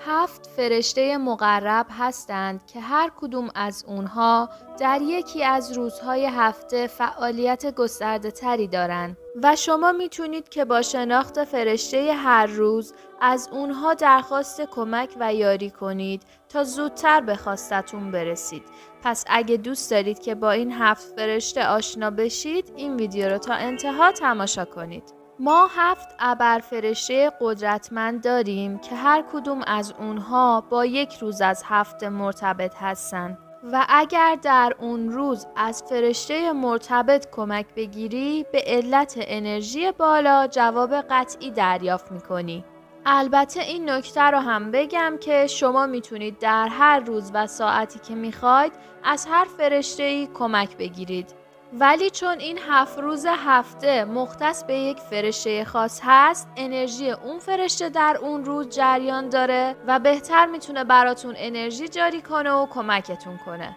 7 فرشته مقرب هستند که هر کدوم از اونها در یکی از روزهای هفته فعالیت گسترده تری دارند و شما میتونید که با شناخت فرشته هر روز از اونها درخواست کمک و یاری کنید تا زودتر به خواستتون برسید. پس اگه دوست دارید که با این 7 فرشته آشنا بشید، این ویدیو رو تا انتها تماشا کنید. ما 7 ابرفرشته قدرتمند داریم که هر کدوم از اونها با یک روز از هفته مرتبط هستن و اگر در اون روز از فرشته مرتبط کمک بگیری به علت انرژی بالا جواب قطعی دریافت میکنی. البته این نکته رو هم بگم که شما میتونید در هر روز و ساعتی که میخواید از هر فرشته‌ای کمک بگیرید. ولی چون این 7 روز هفته مختص به یک فرشته خاص هست، انرژی اون فرشته در اون روز جریان داره و بهتر میتونه براتون انرژی جاری کنه و کمکتون کنه.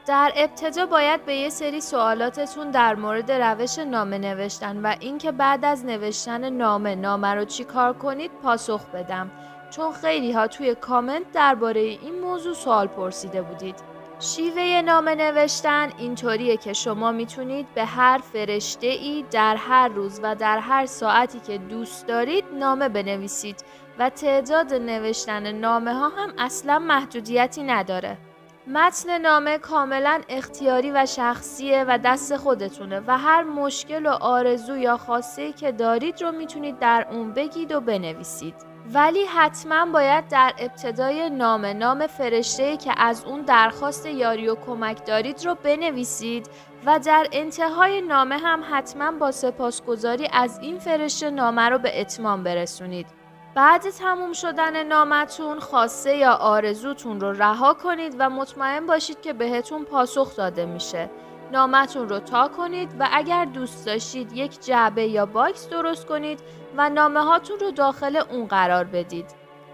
در ابتدا باید به یه سری سوالاتتون در مورد روش نامه نوشتن و اینکه بعد از نوشتن نامه رو چی کار کنید پاسخ بدم، چون خیلی ها توی کامنت درباره این موضوع سوال پرسیده بودید. شیوه نامه نوشتن اینطوریه که شما میتونید به هر فرشته‌ای در هر روز و در هر ساعتی که دوست دارید نامه بنویسید و تعداد نوشتن نامه ها هم اصلا محدودیتی نداره. متن نامه کاملا اختیاری و شخصیه و دست خودتونه و هر مشکل و آرزو یا خواسته‌ای که دارید رو میتونید در اون بگید و بنویسید. ولی حتما باید در ابتدای نام فرشته‌ای که از اون درخواست یاری و کمک دارید رو بنویسید و در انتهای نامه هم حتما با سپاسگزاری از این فرشته نامه رو به اتمام برسونید. بعد تموم شدن نامتون خواسته یا آرزوتون رو رها کنید و مطمئن باشید که بهتون پاسخ داده میشه. نامتون رو تا کنید و اگر دوست داشتید یک جعبه یا باکس درست کنید و نامه هاتون رو داخل اون قرار بدید.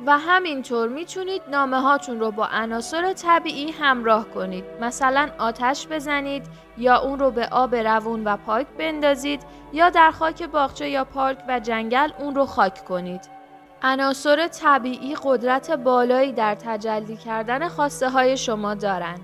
و همینطور میتونید نامه هاتون رو با عناصر طبیعی همراه کنید. مثلا آتش بزنید یا اون رو به آب روون و پاک بندازید یا در خاک باغچه یا پارک و جنگل اون رو خاک کنید. عناصر طبیعی قدرت بالایی در تجلی کردن خواسته های شما دارن.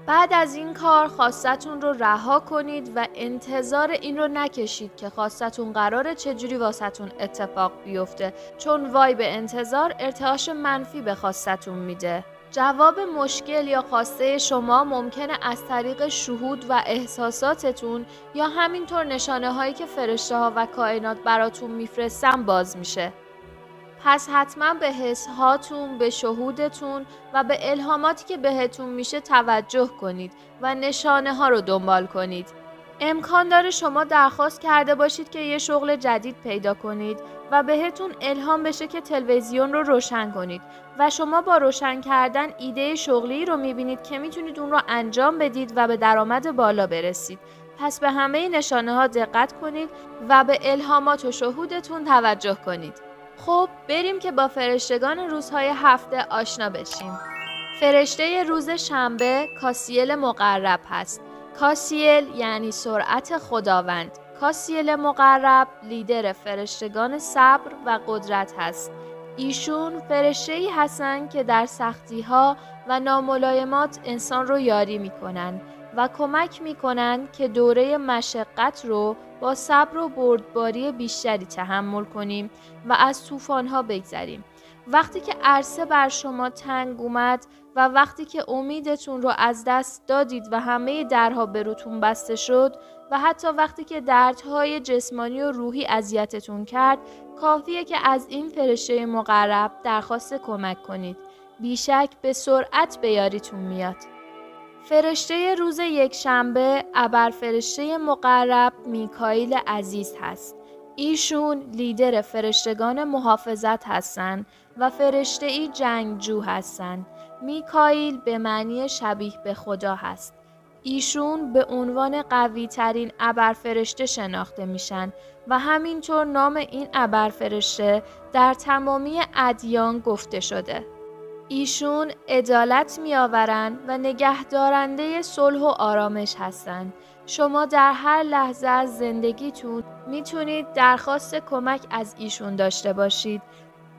بعد از این کار خواستتون رو رها کنید و انتظار این رو نکشید که خواستتون قراره چجوری واسهتون اتفاق بیفته، چون وای به انتظار ارتعاش منفی به خواستتون میده. جواب مشکل یا خواسته شما ممکنه از طریق شهود و احساساتتون یا همینطور نشانه هایی که فرشته ها و کائنات براتون میفرستن باز میشه. پس حتما به حس هاتون، به شهودتون و به الهاماتی که بهتون میشه توجه کنید و نشانه ها رو دنبال کنید. امکان داره شما درخواست کرده باشید که یه شغل جدید پیدا کنید و بهتون الهام بشه که تلویزیون رو روشن کنید و شما با روشن کردن ایده شغلی رو میبینید که میتونید اون رو انجام بدید و به درآمد بالا برسید. پس به همه نشانه ها دقت کنید و به الهامات و شهودتون توجه کنید. خب بریم که با فرشتگان روزهای هفته آشنا بشیم. فرشته روز شنبه کاسیل مقرب هست. کاسیل یعنی سرعت خداوند. کاسیل مقرب لیدر فرشتگان صبر و قدرت هست. ایشون فرشته‌ای هستن که در سختی‌ها و ناملایمات انسان رو یاری میکنن و کمک میکنن که دوره مشقت رو با صبر و بردباری بیشتری تحمل کنیم و از طوفان‌ها بگذریم. وقتی که عرصه بر شما تنگ اومد و وقتی که امیدتون رو از دست دادید و همه درها به روتون بسته شد و حتی وقتی که دردهای جسمانی و روحی اذیتتون کرد، کافیه که از این فرشته مقرب درخواست کمک کنید. بیشک به سرعت به یاریتون میاد. فرشته روز یکشنبه ابرفرشته مقرب میکائیل عزیز هست. ایشون لیدر فرشتگان محافظت هستند و فرشته‌ای جنگجو هستند. میکائیل به معنی شبیه به خدا هست. ایشون به عنوان قوی ترین ابرفرشته شناخته میشن و همینطور نام این ابرفرشته در تمامی ادیان گفته شده. ایشون عدالت میآورند و نگهدارنده صلح و آرامش هستند. شما در هر لحظه از زندگیتون میتونید درخواست کمک از ایشون داشته باشید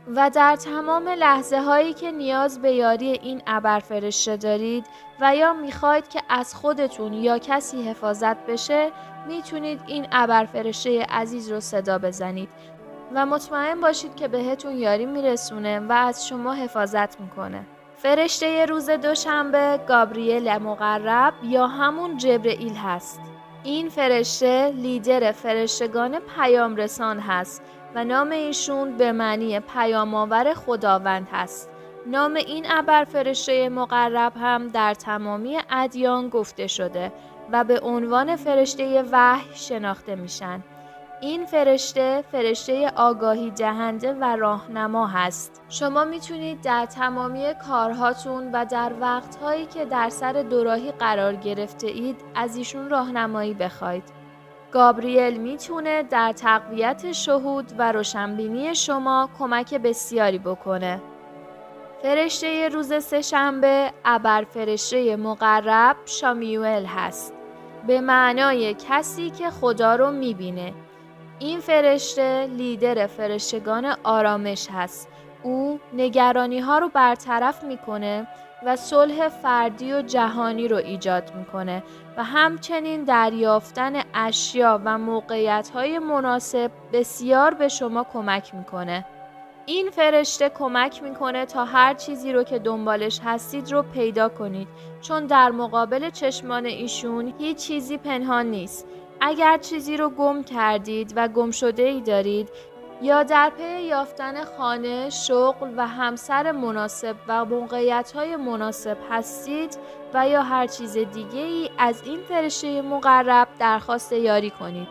و در تمام لحظه هایی که نیاز به یاری این ابرفرشته دارید و یا میخواید که از خودتون یا کسی حفاظت بشه، میتونید این ابرفرشته عزیز رو صدا بزنید و مطمئن باشید که بهتون یاری میرسونه و از شما حفاظت میکنه. فرشته روز دوشنبه گابریل مقرب یا همون جبرئیل هست. این فرشته لیدر فرشتگان پیام رسان هست و نام ایشون به معنی پیام آور خداوند هست. نام این ابرفرشته مقرب هم در تمامی ادیان گفته شده و به عنوان فرشته وحی شناخته میشن. این فرشته آگاهی دهنده و راهنما هست. شما میتونید در تمامی کارهاتون و در وقتهایی که در سر دوراهی قرار گرفته اید از ایشون راهنمایی بخواید. گابریل میتونه در تقویت شهود و روشنبینی شما کمک بسیاری بکنه. فرشته روز سه‌شنبه ابرفرشته مقرب شامیوئل هست، به معنای کسی که خدا رو میبینه. این فرشته لیدر فرشتگان آرامش هست. او نگرانی ها رو برطرف میکنه و صلح فردی و جهانی رو ایجاد میکنه و همچنین دریافتن اشیا و موقعیت های مناسب بسیار به شما کمک میکنه. این فرشته کمک میکنه تا هر چیزی رو که دنبالش هستید رو پیدا کنید، چون در مقابل چشمان ایشون هیچ چیزی پنهان نیست. اگر چیزی رو گم کردید و گم شده ای دارید یا در پی یافتن خانه، شغل و همسر مناسب و موقعیت‌های مناسب هستید و یا هر چیز دیگه ای، از این فرشته مقرب درخواست یاری کنید.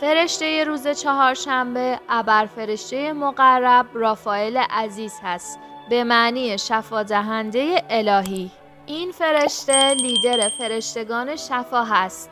فرشته روز چهارشنبه ابرفرشته مقرب رافائیل عزیز هست، به معنی شفادهنده الهی. این فرشته لیدر فرشتگان شفا هست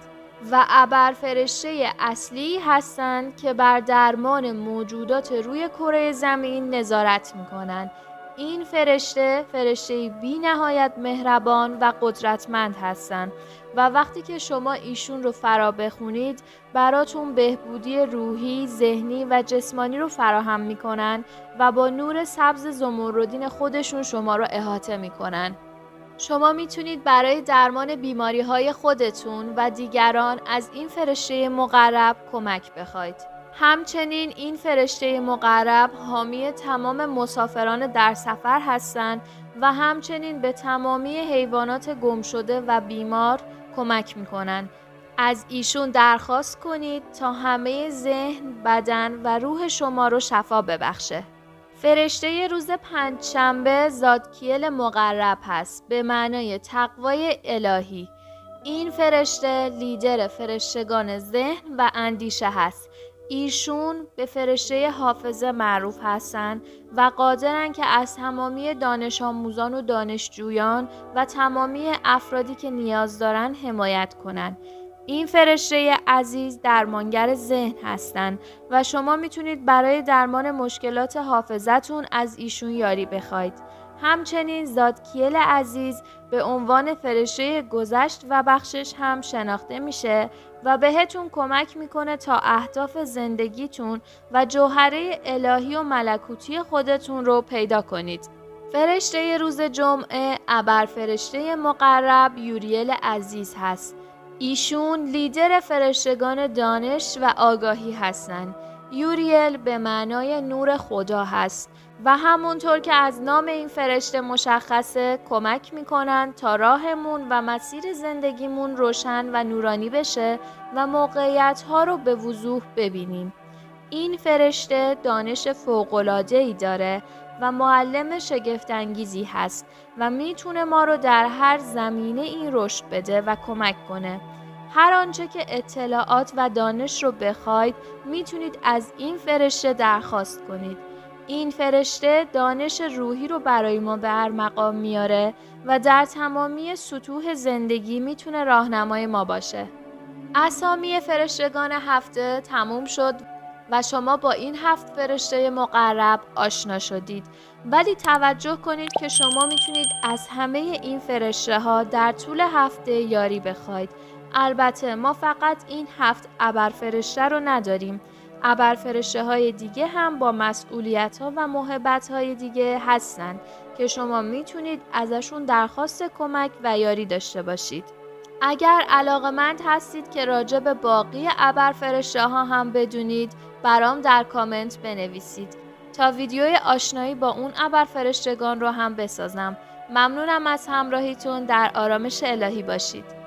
و ابرفرشته اصلی هستند که بر درمان موجودات روی کره زمین نظارت می‌کنند. این فرشته بی نهایت مهربان و قدرتمند هستند و وقتی که شما ایشون رو فرا بخونید براتون بهبودی روحی، ذهنی و جسمانی رو فراهم می‌کنند و با نور سبز زمردین خودشون شما رو احاطه می‌کنند. شما میتونید برای درمان بیماری‌های خودتون و دیگران از این فرشته مقرب کمک بخواید. همچنین این فرشته مقرب حامی تمام مسافران در سفر هستند و همچنین به تمامی حیوانات گم شده و بیمار کمک میکنن. از ایشون درخواست کنید تا همه ذهن، بدن و روح شما رو شفا ببخشه. فرشته روز پنجشنبه زادکیل مقرب هست، به معنای تقوای الهی. این فرشته لیدر فرشتگان ذهن و اندیشه هست. ایشون به فرشته حافظه معروف هستند و قادرن که از تمامی دانش آموزان و دانشجویان و تمامی افرادی که نیاز دارن حمایت کنن. این فرشته عزیز درمانگر ذهن هستند و شما میتونید برای درمان مشکلات حافظتون از ایشون یاری بخواید. همچنین زادکیل عزیز به عنوان فرشته گذشت و بخشش هم شناخته میشه و بهتون کمک میکنه تا اهداف زندگیتون و جوهره الهی و ملکوتی خودتون رو پیدا کنید. فرشته روز جمعه ابرفرشته مقرب یوریل عزیز هست. ایشون لیدر فرشتگان دانش و آگاهی هستند. یوریل به معنای نور خدا هست و همونطور که از نام این فرشته مشخصه کمک میکنن تا راهمون و مسیر زندگیمون روشن و نورانی بشه و موقعیت ها رو به وضوح ببینیم. این فرشته دانش فوق‌العاده‌ای داره و معلم شگفت‌انگیزی هست و میتونه ما رو در هر زمینه این رشد بده و کمک کنه. هر آنچه که اطلاعات و دانش رو بخواید میتونید از این فرشته درخواست کنید. این فرشته دانش روحی رو برای ما به هر مقام میاره و در تمامی سطوح زندگی میتونه راهنمای ما باشه. اسامی فرشتگان هفته تموم شد و شما با این 7 فرشته مقرب آشنا شدید، ولی توجه کنید که شما میتونید از همه این فرشته ها در طول هفته یاری بخواید. البته ما فقط این 7 ابرفرشته رو نداریم. ابرفرشته های دیگه هم با مسئولیت ها و محبت های دیگه هستن که شما میتونید ازشون درخواست کمک و یاری داشته باشید. اگر علاقه‌مند هستید که راجع به باقی ابرفرشته ها هم بدونید، برام در کامنت بنویسید تا ویدیوی آشنایی با اون ابرفرشتگان رو هم بسازم. ممنونم از همراهیتون. در آرامش الهی باشید.